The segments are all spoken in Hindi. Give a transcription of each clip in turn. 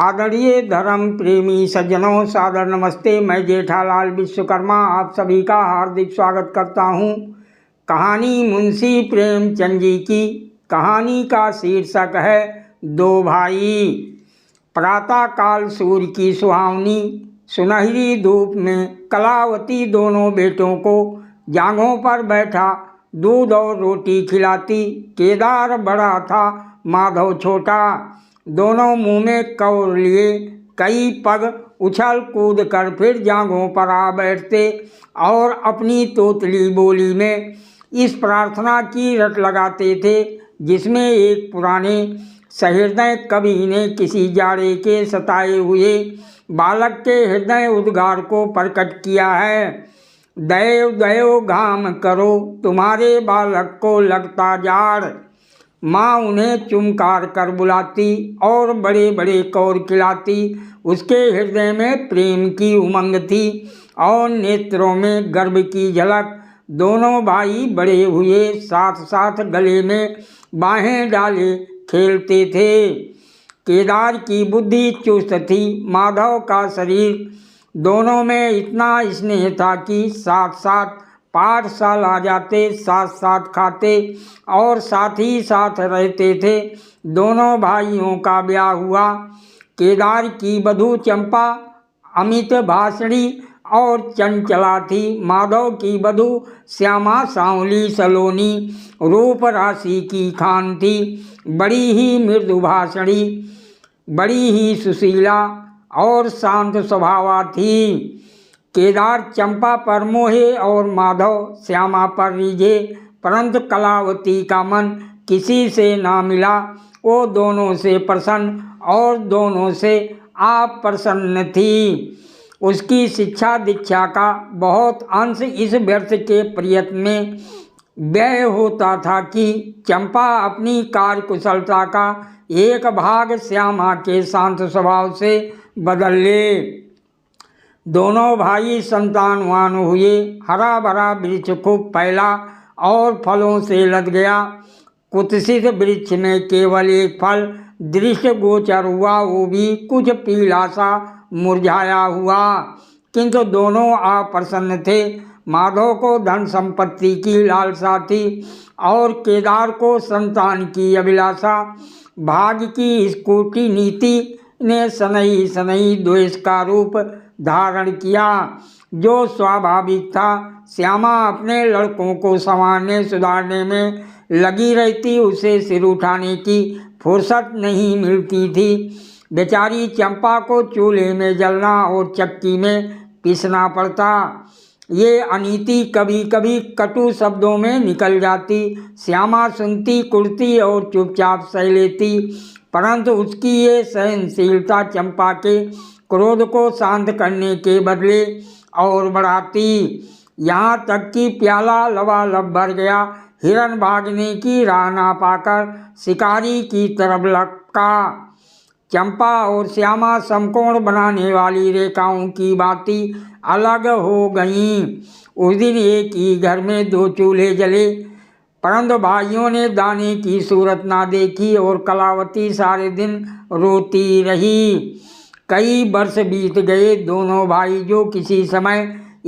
आदरणीय धर्म प्रेमी सज्जनों, सादर नमस्ते। मैं जेठालाल विश्वकर्मा आप सभी का हार्दिक स्वागत करता हूँ। कहानी मुंशी प्रेमचंद जी की। कहानी का शीर्षक है दो भाई। प्रातः काल सूर्य की सुहावनी सुनहरी धूप में कलावती दोनों बेटों को जांघों पर बैठा दूध और रोटी खिलाती। केदार बड़ा था, माधव छोटा। दोनों मुंह में कौर लिए कई पग उछल कूद कर फिर जांघों पर आ बैठते और अपनी तोतली बोली में इस प्रार्थना की रट लगाते थे, जिसमें एक पुराने सहृदय कवि ने किसी जाड़े के सताए हुए बालक के हृदय उद्गार को प्रकट किया है। दैव दैव घाम करो, तुम्हारे बालक को लगता जाड़। माँ उन्हें चुमकार कर बुलाती और बड़े बड़े कौर खिलाती। उसके हृदय में प्रेम की उमंग थी और नेत्रों में गर्व की झलक। दोनों भाई बड़े हुए साथ साथ गले में बाहें डाले खेलते थे। केदार की बुद्धि चुस्त थी, माधव का शरीर। दोनों में इतना स्नेह था कि साथ साथ पाठशाला जाते, साथ साथ खाते और साथ ही साथ रहते थे। दोनों भाइयों का ब्याह हुआ। केदार की वधू चंपा अमित भाषणी और चंचला थी। माधव की वधू श्यामा सांवली सलोनी रूप राशि की खान थी। बड़ी ही मृदु भाषणी, बड़ी ही सुशीला और शांत स्वभावा थी। केदार चंपा पर मोहे और माधव श्यामा पर रिझे, परंतु कलावती का मन किसी से ना मिला। वो दोनों से प्रसन्न और दोनों से अप्रसन्न थी। उसकी शिक्षा दीक्षा का बहुत अंश इस व्यर्थ के प्रयत्न में व्यय होता था कि चंपा अपनी कार्यकुशलता का एक भाग श्यामा के शांत स्वभाव से बदल ले। दोनों भाई संतानवान हुए। हरा भरा वृक्ष खूब फैला और फलों से लद गया। कुत्सित वृक्ष में केवल एक फल दृश्य गोचर हुआ, वो भी कुछ पीला सा मुरझाया हुआ। किंतु दोनों अप्रसन्न थे। माधव को धन संपत्ति की लालसा थी और केदार को संतान की अभिलाषा। भाग्य की स्कूटी नीति ने सनई सनई द्वेष का रूप धारण किया, जो स्वाभाविक था। श्यामा अपने लड़कों को संवारने सुधारने में लगी रहती, उसे सिर उठाने की फुर्सत नहीं मिलती थी। बेचारी चंपा को चूल्हे में जलना और चक्की में पीसना पड़ता। ये अनीति कभी कभी कटु शब्दों में निकल जाती। श्यामा सुनती, कुड़ती और चुपचाप सह लेती, परंतु उसकी ये सहनशीलता चंपा के क्रोध को शांत करने के बदले और बढ़ाती। यहाँ तक कि प्याला लबालब भर गया। हिरन भागने की राह ना पाकर शिकारी की तरफ लपका। चंपा और श्यामा समकोण बनाने वाली रेखाओं की भांति अलग हो गईं। उस दिन एक ही घर में दो चूल्हे जले, परंतु भाइयों ने दाने की सूरत ना देखी और कलावती सारे दिन रोती रही। कई वर्ष बीत गए। दोनों भाई जो किसी समय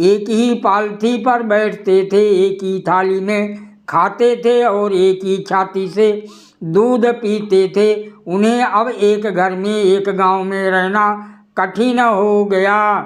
एक ही पालथी पर बैठते थे, एक ही थाली में खाते थे और एक ही छाती से दूध पीते थे, उन्हें अब एक घर में एक गांव में रहना कठिन हो गया।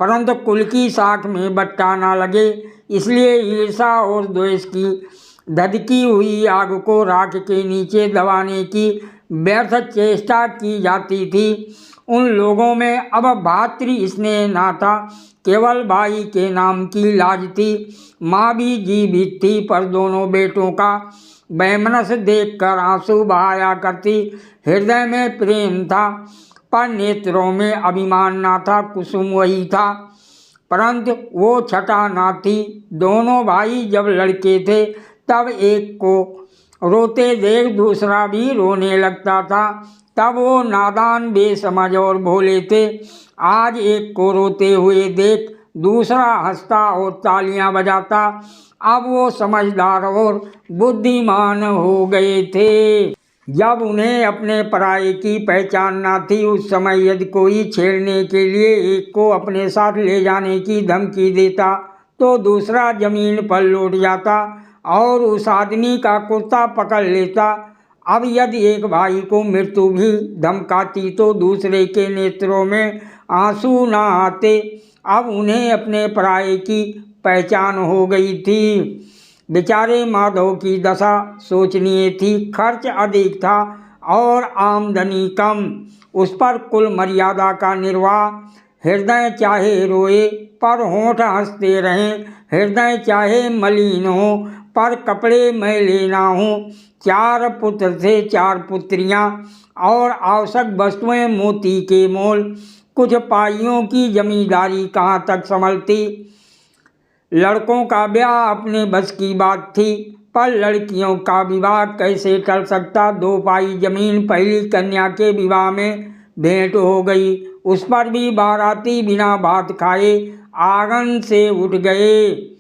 परंतु कुल की साख में बट्टा ना लगे, इसलिए ईर्षा और द्वेष की धधकी हुई आग को राख के नीचे दबाने की व्यर्थ चेष्टा की जाती थी। उन लोगों में अब भातृ स्नेह ना था, केवल भाई के नाम की लाज थी। माँ भी जीवित थी, पर दोनों बेटों का वैमनस्य देखकर आंसू बहाया करती। हृदय में प्रेम था, पर नेत्रों में अभिमान ना था। कुसुम वही था, परंतु वो छटा ना थी। दोनों भाई जब लड़के थे, तब एक को रोते देख दूसरा भी रोने लगता था। तब वो नादान, बेसमझ और भोले थे। आज एक को रोते हुए देख दूसरा हंसता और तालियां बजाता। अब वो समझदार और बुद्धिमान हो गए थे। जब उन्हें अपने पराये की पहचान न थी, उस समय यदि कोई छेड़ने के लिए एक को अपने साथ ले जाने की धमकी देता तो दूसरा जमीन पर लौट जाता और उस आदमी का कुर्ता पकड़ लेता। अब यदि एक भाई को मृत्यु भी धमकाती तो दूसरे के नेत्रों में आंसू न आते। अब उन्हें अपने पराये की पहचान हो गई थी। बेचारे माधव की दशा सोचनीय थी। खर्च अधिक था और आमदनी कम, उस पर कुल मर्यादा का निर्वाह। हृदय चाहे रोए पर होंठ हंसते रहें, हृदय चाहे मलिन हो पर कपड़े मैले ना हों। 4 पुत्र थे, 4 पुत्रियां और आवश्यक वस्तुएं मोती के मोल। कुछ पाइयों की जमींदारी कहाँ तक संभलती। लड़कों का ब्याह अपने बस की बात थी, पर लड़कियों का विवाह कैसे टल सकता। 2 पाई जमीन पहली कन्या के विवाह में भेंट हो गई, उस पर भी बाराती बिना भात खाए आंगन से उठ गए।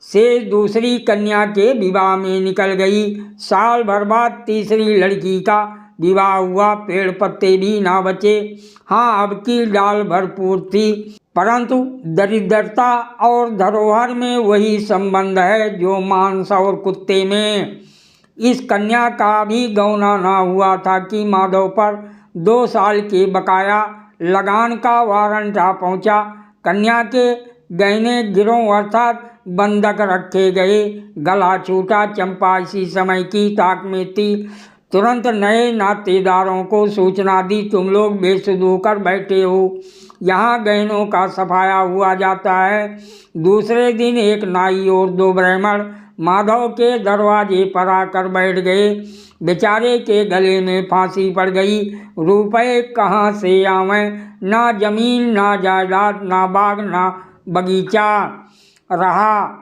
से दूसरी कन्या के विवाह में निकल गई। साल भर बाद तीसरी लड़की का विवाह हुआ, पेड़ पत्ते भी ना बचे। हाँ, अब की डाल भरपूर थी, परंतु दरिद्रता और धरोहर में वही संबंध है जो मांस और कुत्ते में। इस कन्या का भी गौना ना हुआ था कि माधव पर 2 साल के बकाया लगान का वारंट आ पहुंचा। कन्या के गहने गिरों अर्थात बंधक रखे गए। गला छूटा। चंपा इसी समय की ताक में थी। तुरंत नए नातेदारों को सूचना दी, तुम लोग बेसुध होकर बैठे हो, यहाँ गहनों का सफाया हुआ जाता है। दूसरे दिन एक नाई और 2 ब्राह्मण माधव के दरवाजे पर आकर बैठ गए। बेचारे के गले में फांसी पड़ गई। रुपए कहाँ से आवें, ना जमीन ना जायदाद ना बाग ना बगीचा रहा।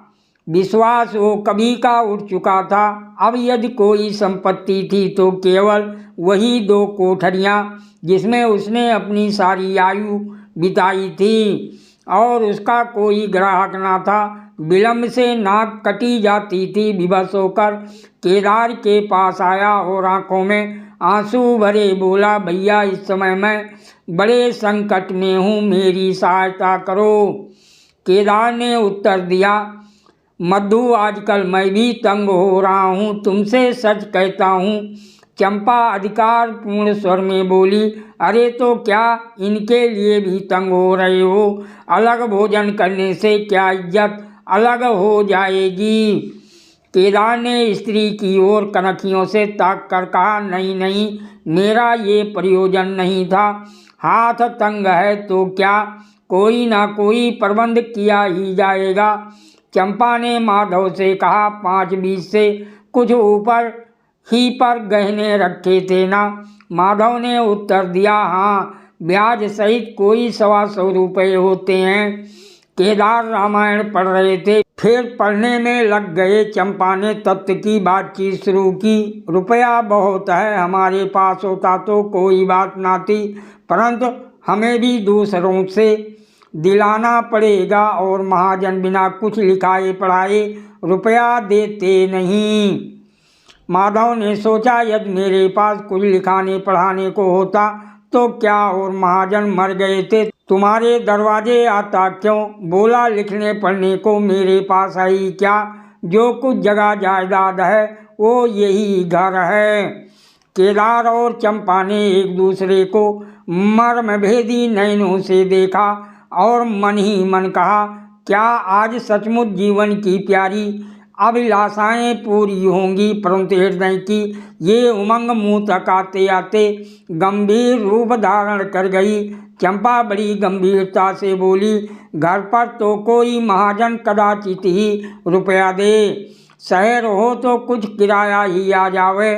विश्वास वो कभी का उठ चुका था। अब यदि कोई संपत्ति थी तो केवल वही 2 कोठरियाँ जिसमें उसने अपनी सारी आयु बिताई थी और उसका कोई ग्राहक ना था। विलंब से नाक कटी जाती थी। विवश होकर केदार के पास आया और आंखों में आंसू भरे बोला, भैया इस समय मैं बड़े संकट में हूँ, मेरी सहायता करो। केदार ने उत्तर दिया, मधु आजकल मैं भी तंग हो रहा हूँ, तुमसे सच कहता हूँ। चंपा अधिकार पूर्ण स्वर में बोली, अरे तो क्या इनके लिए भी तंग हो रहे हो। अलग भोजन करने से क्या इज्जत अलग हो जाएगी। केदार ने स्त्री की ओर कनखियों से ताक कर कहा, नहीं नहीं, मेरा ये प्रयोजन नहीं था। हाथ तंग है तो क्या, कोई ना कोई प्रबंध किया ही जाएगा। चंपा ने माधव से कहा, 5-20 से कुछ ऊपर ही पर गहने रखे थे ना। माधव ने उत्तर दिया, हाँ, ब्याज सहित कोई 125 रुपये होते हैं। केदार रामायण पढ़ रहे थे, फिर पढ़ने में लग गए। चंपा ने तत्व की बातचीत शुरू की। रुपया बहुत है, हमारे पास होता तो कोई बात ना थी, परंतु हमें भी दूसरों से दिलाना पड़ेगा और महाजन बिना कुछ लिखाए पढ़ाए रुपया देते नहीं। माधव ने सोचा, यदि मेरे पास कुछ लिखाने पढ़ाने को होता तो क्या, और महाजन मर गए थे, तुम्हारे दरवाजे आता क्यों। बोला, लिखने पढ़ने को मेरे पास है ही क्या, जो कुछ जगह जायदाद है वो यही घर है। केदार और चंपा ने एक दूसरे को मर्मभेदी नयनों से देखा और मन ही मन कहा, क्या आज सचमुच जीवन की प्यारी अभिलाषाएं पूरी होंगी। परंतु हृदय की ये उमंग मुँह तक आते आते गंभीर रूप धारण कर गई। चंपा बड़ी गंभीरता से बोली, घर पर तो कोई महाजन कदाचित ही रुपया दे, शहर हो तो कुछ किराया ही आ जावे,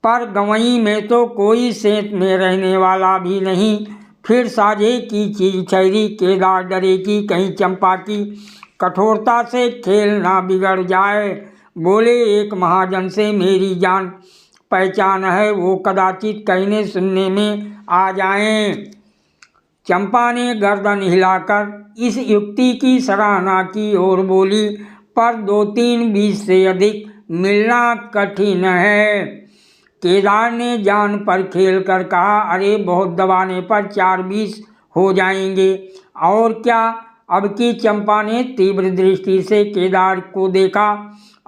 पर गंवई में तो कोई सेंत में रहने वाला भी नहीं। फिर साझे की चीज ठहरी। केदार डरे कि कहीं चंपा की कठोरता से खेल ना बिगड़ जाए। बोले, एक महाजन से मेरी जान पहचान है, वो कदाचित कहने सुनने में आ जाएं। चंपा ने गर्दन हिलाकर इस युक्ति की सराहना की और बोली, पर 2-3 20 से अधिक मिलना कठिन है। केदार ने जान पर खेल कर कहा, अरे बहुत दबाने पर 4-20 हो जाएंगे। और क्या? अब की चंपा ने तीव्र दृष्टि से केदार को देखा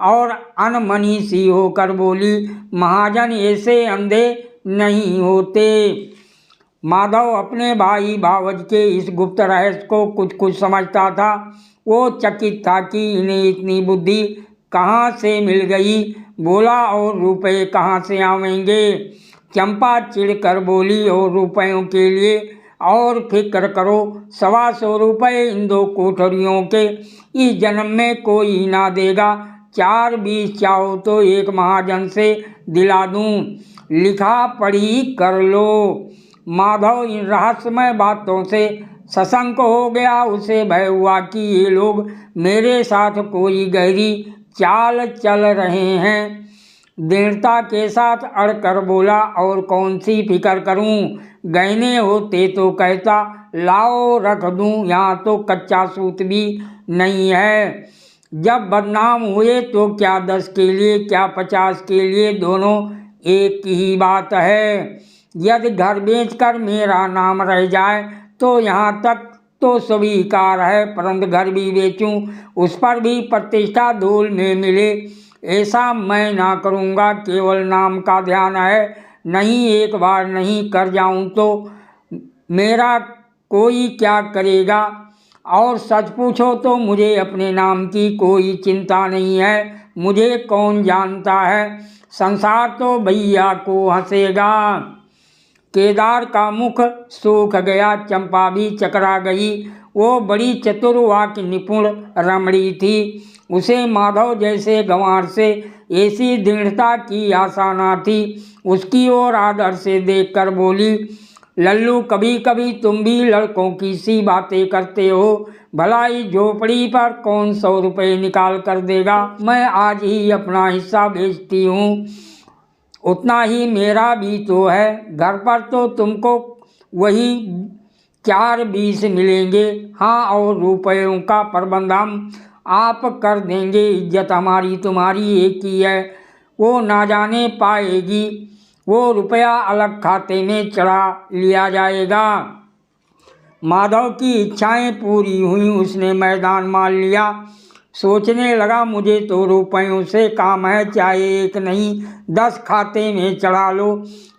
और अनमनी सी होकर बोली, महाजन ऐसे अंधे नहीं होते। माधव अपने भाई भावज के इस गुप्त रहस्य को कुछ कुछ समझता था। वो चकित था कि इन्हें इतनी बुद्धि कहाँ से मिल गई। बोला, और रुपए कहाँ से आवेंगे? चंपा चिढ़कर बोली, और रुपयों के लिए और फिक्र करो, 125 रुपये इन 2 कोठरियों के इस जन्म में कोई ना देगा। 4-20 चाहो तो एक महाजन से दिला दूं, लिखा पढ़ी कर लो। माधव इन रहस्यमय बातों से सशंक हो गया। उसे भय हुआ कि ये लोग मेरे साथ कोई गहरी चाल चल रहे हैं। दृढ़ता के साथ अड़कर बोला, और कौन सी फिक्र करूं? गहने होते तो कहता, लाओ रख दूं, यहाँ तो कच्चा सूत भी नहीं है। जब बदनाम हुए तो क्या 10 के लिए, क्या 50 के लिए, दोनों एक ही बात है। यदि घर बेचकर मेरा नाम रह जाए तो यहाँ तक तो स्वीकार है, परंतु घर भी बेचूं, उस पर भी प्रतिष्ठा धूल में मिले, ऐसा मैं ना करूँगा। केवल नाम का ध्यान है, नहीं एक बार नहीं कर जाऊँ तो मेरा कोई क्या करेगा। और सच पूछो तो मुझे अपने नाम की कोई चिंता नहीं है। मुझे कौन जानता है, संसार तो भैया को हंसेगा। केदार का मुख सूख गया। चंपा भी चकरा गई। वो बड़ी चतुर वाक्य निपुण रमणी थी। उसे माधव जैसे गंवार से ऐसी दृढ़ता की आशा न थी। उसकी ओर आदर से देखकर बोली, लल्लू, कभी कभी तुम भी लड़कों की सी बातें करते हो। भला इस झोपड़ी पर कौन 100 रुपये निकाल कर देगा? मैं आज ही अपना हिस्सा बेचती हूँ, उतना ही मेरा भी तो है। घर पर तो तुमको वही 4-20 मिलेंगे। हाँ, और रुपयों का प्रबंध हम आप कर देंगे। इज्जत हमारी तुम्हारी एक ही है, वो ना जाने पाएगी। वो रुपया अलग खाते में चढ़ा लिया जाएगा। माधव की इच्छाएं पूरी हुई। उसने मैदान मान लिया। सोचने लगा, मुझे तो रुपयों से काम है, चाहे एक नहीं 10 खाते में चढ़ा लो।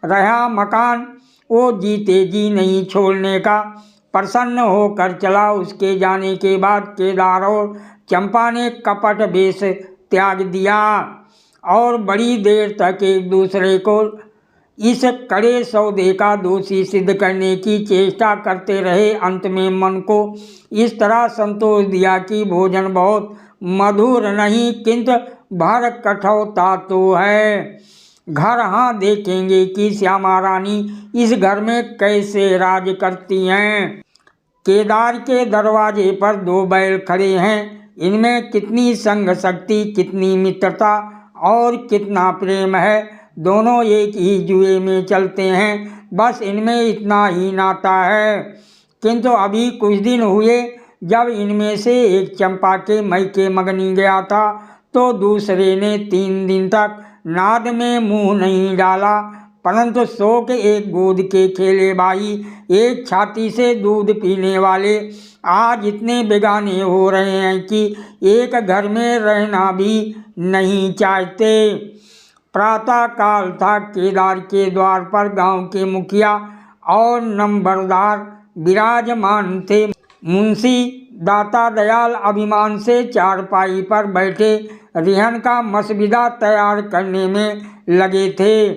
रहा मकान, वो जीते जी नहीं छोड़ने का। प्रसन्न होकर चला। उसके जाने के बाद केदार और चंपा ने कपट वेश त्याग दिया और बड़ी देर तक एक दूसरे को इस कड़े सौदे का दोषी सिद्ध करने की चेष्टा करते रहे। अंत में मन को इस तरह संतोष दिया कि भोजन बहुत मधुर नहीं, किंतु भर कठौता तो है। घर हाँ देखेंगे कि श्यामा रानी इस घर में कैसे राज करती हैं। केदार के दरवाजे पर 2 बैल खड़े हैं। इनमें कितनी संग शक्ति, कितनी मित्रता और कितना प्रेम है। दोनों एक ही जुए में चलते हैं, बस इनमें इतना ही नाता है। किंतु अभी कुछ दिन हुए जब इनमें से एक चंपा के मैके मगनी गया था तो दूसरे ने 3 दिन तक नाद में मुंह नहीं डाला। परंतु शौक एक गोद के खेले भाई, एक छाती से दूध पीने वाले आज इतने बेगाने हो रहे हैं कि एक घर में रहना भी नहीं चाहते। प्रातः काल था। केदार के द्वार पर गांव के मुखिया और नंबरदार विराजमान थे। मुंशी दाता दयाल अभिमान से चारपाई पर बैठे रिहन का मसविदा तैयार करने में लगे थे।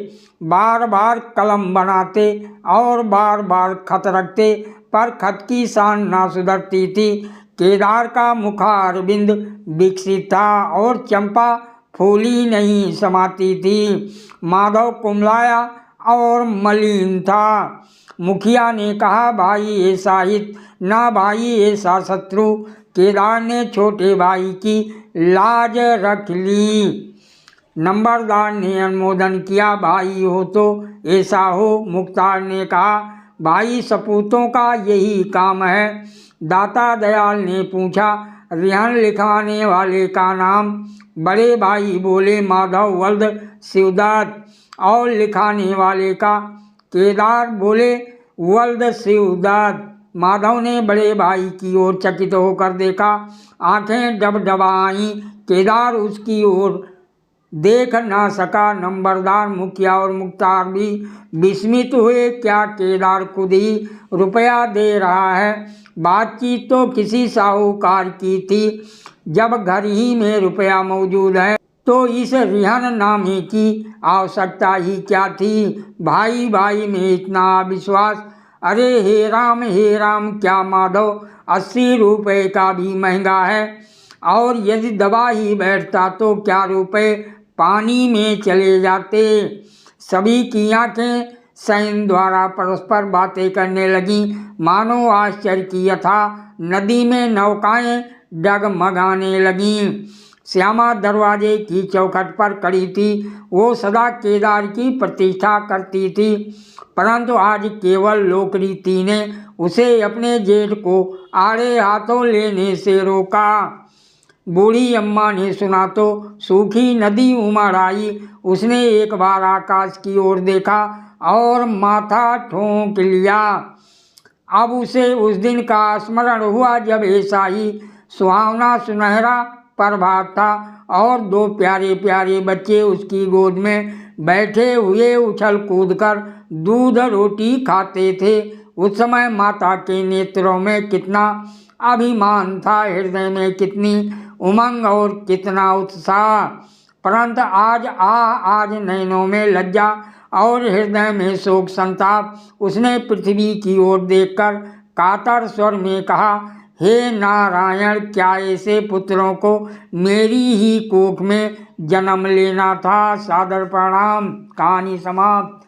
बार बार कलम बनाते और बार बार खत रखते, पर खत की शान ना सुधरती थी। केदार का मुखारविंद विकसित था और चंपा फूली नहीं समाती थी। माधव कुमलाया और मलिन था। मुखिया ने कहा, भाई ऐसा हित ना भाई ऐसा शत्रु। केदार ने छोटे भाई की लाज रख ली। नंबरदार ने अनुमोदन किया, भाई हो तो ऐसा हो। मुख्तार ने कहा, भाई सपूतों का यही काम है। दाता दयाल ने पूछा, रिहन लिखाने वाले का नाम? बड़े भाई बोले, माधव वल्द शिवदत्त। और लिखाने वाले का। केदार बोले, वल्द शिवदत्त। माधव ने बड़े भाई की ओर चकित होकर देखा। आंखें डबडबाई। केदार उसकी ओर देख ना सका। नंबरदार, मुखिया और मुख्तार भी विस्मित हुए। क्या केदार खुद ही रुपया दे रहा है? बातचीत तो किसी साहूकार की थी। जब घर ही में रुपया मौजूद है तो इस रिहन नामे की आवश्यकता ही क्या थी? भाई भाई में इतना विश्वास! अरे हे राम, क्या माधव 80 रुपये का भी महंगा है? और यदि दबा ही बैठता तो क्या रुपए पानी में चले जाते? सभी की आंखें सैन द्वारा परस्पर बातें करने लगीं। मानो आश्चर्य की यथा नदी में नौकाएं डगमगाने लगीं। श्यामा दरवाजे की चौखट पर खड़ी थी। वो सदा केदार की प्रतीक्षा करती थी, परंतु आज केवल लोकरीति ने उसे अपने जेठ को आड़े हाथों लेने से रोका। बूढ़ी अम्मा ने सुना तो सूखी नदी उमड़ आई। उसने एक बार आकाश की ओर देखा और माथा ठोंक लिया। अब उसे उस दिन का स्मरण हुआ जब ऐसा ही सुहावना सुनहरा प्रभात था और दो प्यारे प्यारे बच्चे उसकी गोद में बैठे हुए उछल कूद कर दूध रोटी खाते थे। उस समय माता के नेत्रों में कितना अभिमान था, हृदय में कितनी उमंग और कितना उत्साह। परंतु आज नैनों में लज्जा और हृदय में शोक संताप। उसने पृथ्वी की ओर देखकर कातर स्वर में कहा, हे नारायण, क्या ऐसे पुत्रों को मेरी ही कोख में जन्म लेना था? सादर प्रणाम। कहानी समाप्त।